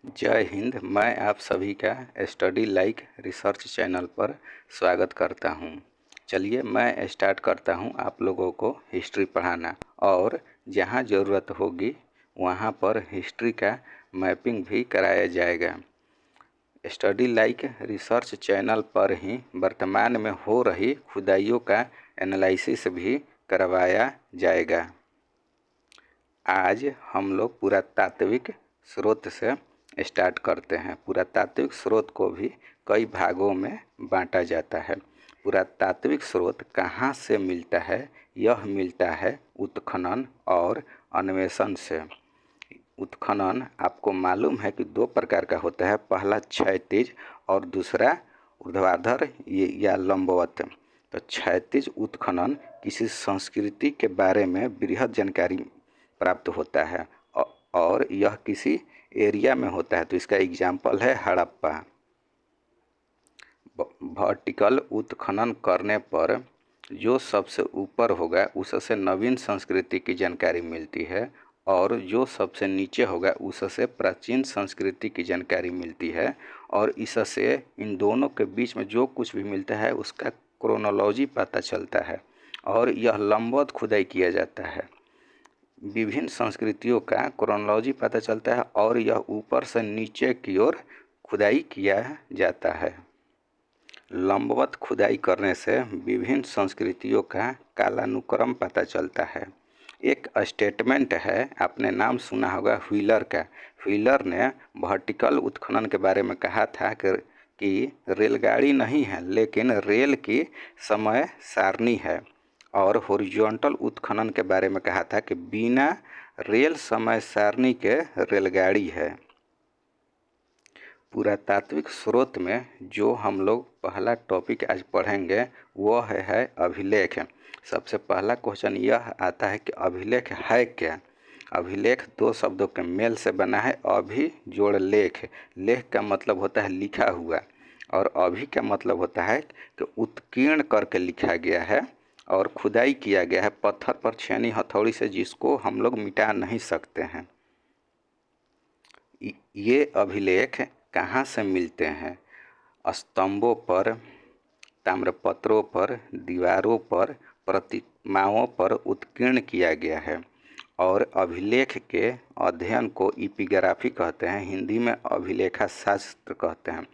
जय हिंद। मैं आप सभी का स्टडी लाइक रिसर्च चैनल पर स्वागत करता हूं। चलिए मैं स्टार्ट करता हूं आप लोगों को हिस्ट्री पढ़ाना, और जहां ज़रूरत होगी वहां पर हिस्ट्री का मैपिंग भी कराया जाएगा। स्टडी लाइक रिसर्च चैनल पर ही वर्तमान में हो रही खुदाइयों का एनालिसिस भी करवाया जाएगा। आज हम लोग पुरातात्विक स्रोत से स्टार्ट करते हैं। पुरातात्विक स्रोत को भी कई भागों में बांटा जाता है। पुरातात्विक स्रोत कहाँ से मिलता है? यह मिलता है उत्खनन और अन्वेषण से। उत्खनन आपको मालूम है कि दो प्रकार का होता है, पहला क्षैतिज और दूसरा ऊर्ध्वाधर या लंबवत। तो क्षैतिज उत्खनन किसी संस्कृति के बारे में बृहद जानकारी प्राप्त होता है और यह किसी एरिया में होता है। तो इसका एग्जाम्पल है हड़प्पा। वर्टिकल उत्खनन करने पर जो सबसे ऊपर होगा उससे नवीन संस्कृति की जानकारी मिलती है, और जो सबसे नीचे होगा उससे प्राचीन संस्कृति की जानकारी मिलती है। और इससे इन दोनों के बीच में जो कुछ भी मिलता है उसका क्रोनोलॉजी पता चलता है, और यह लंबवत खुदाई किया जाता है। विभिन्न संस्कृतियों का क्रोनोलॉजी पता चलता है और यह ऊपर से नीचे की ओर खुदाई किया जाता है। लंबवत खुदाई करने से विभिन्न संस्कृतियों का कालानुक्रम पता चलता है। एक स्टेटमेंट है, आपने नाम सुना होगा व्हीलर का। व्हीलर ने वर्टिकल उत्खनन के बारे में कहा था कि रेलगाड़ी नहीं है लेकिन रेल की समय सारणी है, और हॉरिजॉन्टल उत्खनन के बारे में कहा था कि बिना रेल समय सारणी के रेलगाड़ी है। पुरातात्विक स्रोत में जो हम लोग पहला टॉपिक आज पढ़ेंगे वह है अभिलेख। सबसे पहला क्वेश्चन यह आता है कि अभिलेख है क्या? अभिलेख दो शब्दों के मेल से बना है, अभि जोड़ लेख। लेख का मतलब होता है लिखा हुआ, और अभि का मतलब होता है कि उत्कीर्ण करके लिखा गया है और खुदाई किया गया है पत्थर पर छेनी हथौड़ी से, जिसको हम लोग मिटा नहीं सकते हैं। ये अभिलेख कहाँ से मिलते हैं? स्तंभों पर, ताम्रपत्रों पर, दीवारों पर, प्रतिमाओं पर उत्कीर्ण किया गया है। और अभिलेख के अध्ययन को एपिग्राफी कहते हैं, हिंदी में अभिलेखा शास्त्र कहते हैं।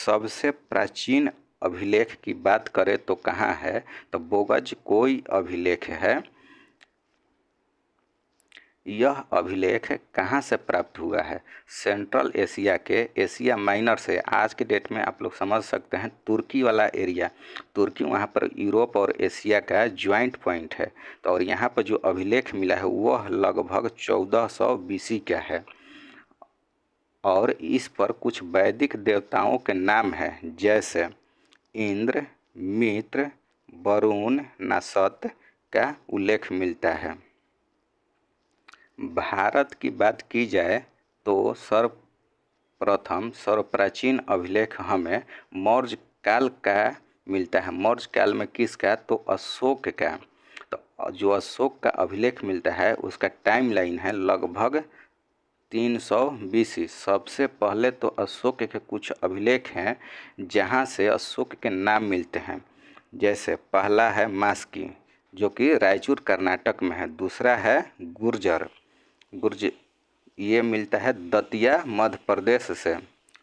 सबसे प्राचीन अभिलेख की बात करें तो कहाँ है? तो बोगज कोई अभिलेख है। यह अभिलेख कहाँ से प्राप्त हुआ है? सेंट्रल एशिया के एशिया माइनर से। आज के डेट में आप लोग समझ सकते हैं तुर्की वाला एरिया, तुर्की वहाँ पर यूरोप और एशिया का ज्वाइंट पॉइंट है। तो और यहाँ पर जो अभिलेख मिला है वह लगभग 1400 BC का है, और इस पर कुछ वैदिक देवताओं के नाम हैं, जैसे इंद्र, मित्र, वरुण, नासत का उल्लेख मिलता है। भारत की बात की जाए तो सर्वप्रथम सर्वप्राचीन अभिलेख हमें मौर्य काल का मिलता है। मौर्य काल में किसका? तो अशोक का। तो जो अशोक का अभिलेख मिलता है उसका टाइम लाइन है लगभग 300 BC। सबसे पहले तो अशोक के कुछ अभिलेख हैं जहाँ से अशोक के नाम मिलते हैं। जैसे पहला है मास्की, जो कि रायचूर कर्नाटक में है। दूसरा है गुर्जर, ये मिलता है दतिया मध्य प्रदेश से।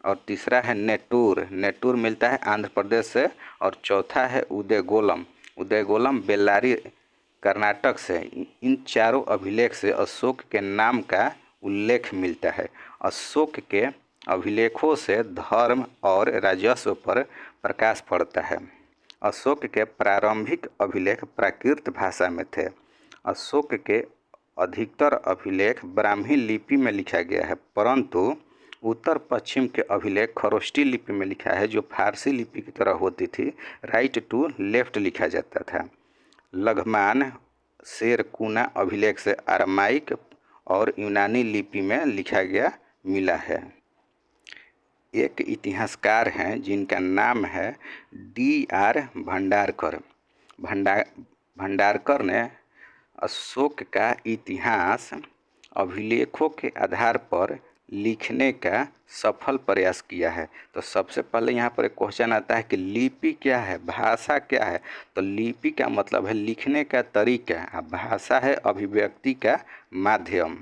और तीसरा है नेटूर, नेटूर मिलता है आंध्र प्रदेश से। और चौथा है उदयगोलम, उदयगोलम बेल्लारी कर्नाटक से। इन चारों अभिलेख से अशोक के नाम का उल्लेख मिलता है। अशोक के अभिलेखों से धर्म और राजस्व पर प्रकाश पड़ता है। अशोक के प्रारंभिक अभिलेख प्राकृत भाषा में थे। अशोक के अधिकतर अभिलेख ब्राह्मी लिपि में लिखा गया है, परंतु उत्तर पश्चिम के अभिलेख खरोष्टी लिपि में लिखा है, जो फारसी लिपि की तरह होती थी। राइट टू लेफ्ट लिखा जाता था। लघमान शेरकुना अभिलेख से अरामाइक और यूनानी लिपि में लिखा गया मिला है। एक इतिहासकार हैं जिनका नाम है DR भंडारकर। भंडारकर ने अशोक का इतिहास अभिलेखों के आधार पर लिखने का सफल प्रयास किया है। तो सबसे पहले यहाँ पर एक क्वेश्चन आता है कि लिपि क्या है, भाषा क्या है। तो लिपि का मतलब है लिखने का तरीका, और भाषा है अभिव्यक्ति का माध्यम।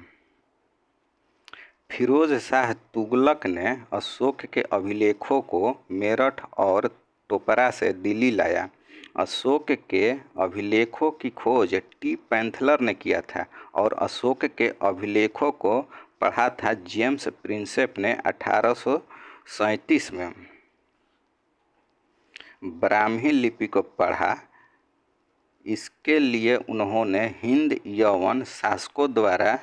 फिरोज शाह तुगलक ने अशोक के अभिलेखों को मेरठ और टोपरा से दिल्ली लाया। अशोक के अभिलेखों की खोज टी पैंथलर ने किया था और अशोक के अभिलेखों को पढ़ा था जेम्स प्रिंसेप ने 1837 में। ब्राह्मी लिपि को पढ़ा। इसके लिए उन्होंने हिंद यवन शासकों द्वारा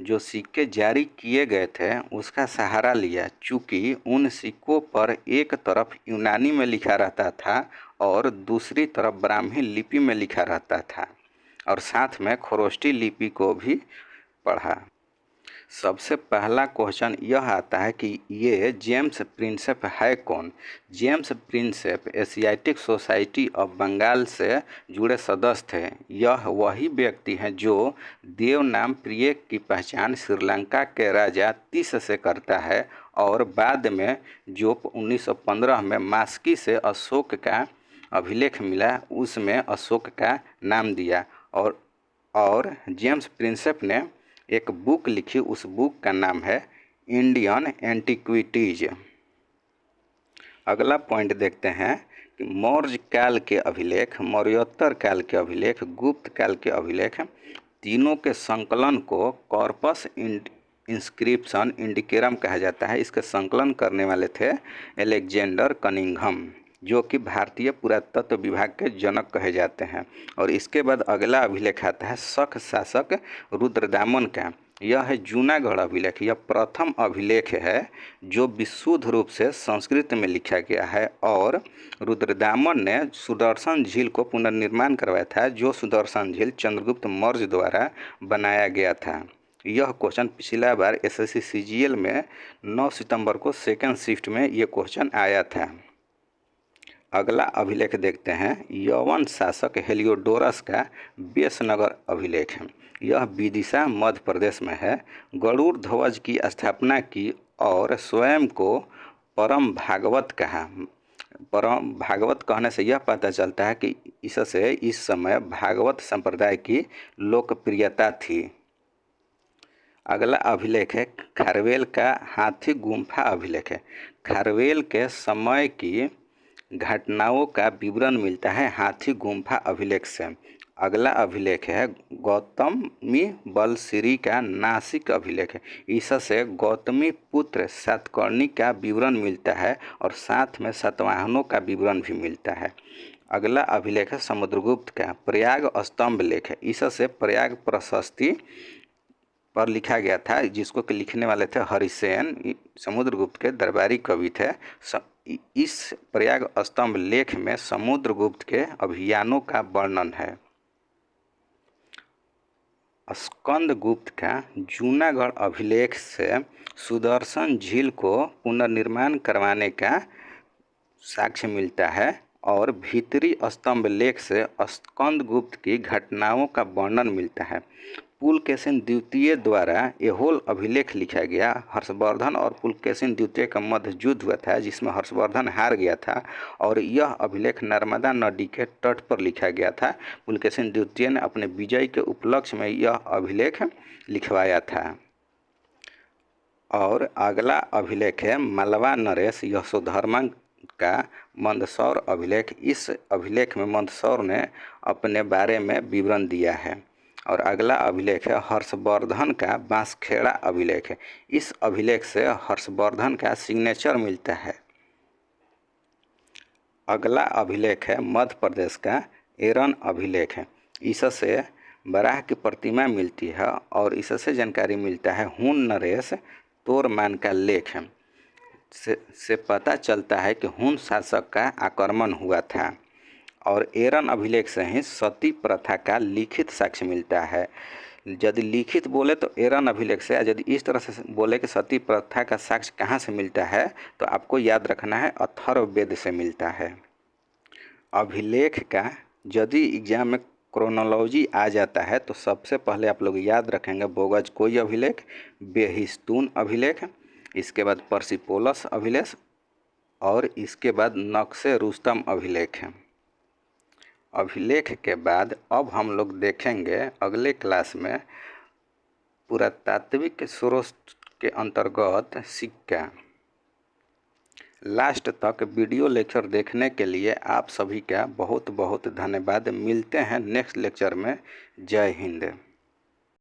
जो सिक्के जारी किए गए थे उसका सहारा लिया। चूँकि उन सिक्कों पर एक तरफ यूनानी में लिखा रहता था और दूसरी तरफ ब्राह्मी लिपि में लिखा रहता था, और साथ में खरोष्टी लिपि को भी पढ़ा। सबसे पहला क्वेश्चन यह आता है कि ये जेम्स प्रिंसेप है कौन। James Prinsep Asiatic Society of Bengal से जुड़े सदस्य थे। यह वही व्यक्ति हैं जो देवनाम प्रिय की पहचान श्रीलंका के राजा तीस से करता है और बाद में जो 1915 में मास्की से अशोक का अभिलेख मिला उसमें अशोक का नाम दिया। और जेम्स प्रिंसेप ने एक बुक लिखी, उस बुक का नाम है इंडियन एंटिक्विटीज। अगला पॉइंट देखते हैं कि मौर्य काल के अभिलेख, मौर्योत्तर काल के अभिलेख, गुप्त काल के अभिलेख, तीनों के संकलन को कॉर्पस इंस्क्रिप्शन इंडिकेरम कहा जाता है। इसके संकलन करने वाले थे अलेक्जेंडर कनिंघम, जो कि भारतीय पुरातत्व विभाग के जनक कहे जाते हैं। और इसके बाद अगला अभिलेख आता है शक शासक रुद्रदामन का। यह है जूनागढ़ अभिलेख। यह प्रथम अभिलेख है जो विशुद्ध रूप से संस्कृत में लिखा गया है और रुद्रदामन ने सुदर्शन झील को पुनर्निर्माण करवाया था, जो सुदर्शन झील चंद्रगुप्त मौर्य द्वारा बनाया गया था। यह क्वेश्चन पिछला बार एसएससी सीजीएल में 9 सितंबर को सेकेंड शिफ्ट में ये क्वेश्चन आया था। अगला अभिलेख देखते हैं यवन शासक हेलियोडोरस का बेसनगर अभिलेख है। यह विदिशा मध्य प्रदेश में है। गरुड़ ध्वज की स्थापना की और स्वयं को परम भागवत कहा। परम भागवत कहने से यह पता चलता है कि इससे इस समय भागवत संप्रदाय की लोकप्रियता थी। अगला अभिलेख है खारवेल का हाथी गुम्फा अभिलेख है। खारवेल के समय की घटनाओं का विवरण मिलता है हाथी गुम्फा अभिलेख से। अगला अभिलेख है गौतमी बलश्री का नासिक अभिलेख है। इससे गौतमी पुत्र सातकर्णी का विवरण मिलता है और साथ में सातवाहनों का विवरण भी मिलता है। अगला अभिलेख है समुद्रगुप्त का प्रयाग स्तंभ लेख है। इससे प्रयाग प्रशस्ति पर लिखा गया था, जिसको कि लिखने वाले थे हरिसेन, समुद्रगुप्त के दरबारी कवि थे। इस प्रयाग स्तंभ लेख में समुद्रगुप्त के अभियानों का वर्णन है। स्कंदगुप्त का जूनागढ़ अभिलेख से सुदर्शन झील को पुनर्निर्माण करवाने का साक्ष्य मिलता है और भीतरी स्तंभ लेख से स्कंदगुप्त की घटनाओं का वर्णन मिलता है। पुलकेशिन द्वितीय द्वारा एहोल अभिलेख लिखा गया। हर्षवर्धन और पुलकेशिन द्वितीय का मध्य युद्ध हुआ था जिसमें हर्षवर्धन हार गया था और यह अभिलेख नर्मदा नदी के तट पर लिखा गया था। पुलकेशिन द्वितीय ने अपने विजय के उपलक्ष्य में यह अभिलेख लिखवाया था। और अगला अभिलेख है मालवा नरेश यशोधर्मा का मंदसौर अभिलेख। इस अभिलेख में मंदसौर ने अपने बारे में विवरण दिया है। और अगला अभिलेख है हर्षवर्धन का बांसखेड़ा अभिलेख है। इस अभिलेख से हर्षवर्धन का सिग्नेचर मिलता है। अगला अभिलेख है मध्य प्रदेश का एरन अभिलेख है। इससे बराह की प्रतिमा मिलती है और इससे जानकारी मिलता है हुन नरेश तोरमान का लेख से पता चलता है कि हुन शासक का आक्रमण हुआ था। और एरन अभिलेख से ही सती प्रथा का लिखित साक्ष्य मिलता है। यदि लिखित बोले तो एरन अभिलेख से, यदि इस तरह से बोले कि सती प्रथा का साक्ष्य कहाँ से मिलता है तो आपको याद रखना है अथर्ववेद से मिलता है। अभिलेख का यदि एग्जाम में क्रोनोलॉजी आ जाता है तो सबसे पहले आप लोग याद रखेंगे बोगज कोई अभिलेख, बेहिस्तून अभिलेख, इसके बाद पर्सिपोलस अभिलेख और इसके बाद नक्शे रुस्तम अभिलेख है। अभिलेख के बाद अब हम लोग देखेंगे अगले क्लास में पुरातात्विक स्रोत के अंतर्गत सिक्का। लास्ट तक वीडियो लेक्चर देखने के लिए आप सभी का बहुत बहुत धन्यवाद। मिलते हैं नेक्स्ट लेक्चर में। जय हिंद।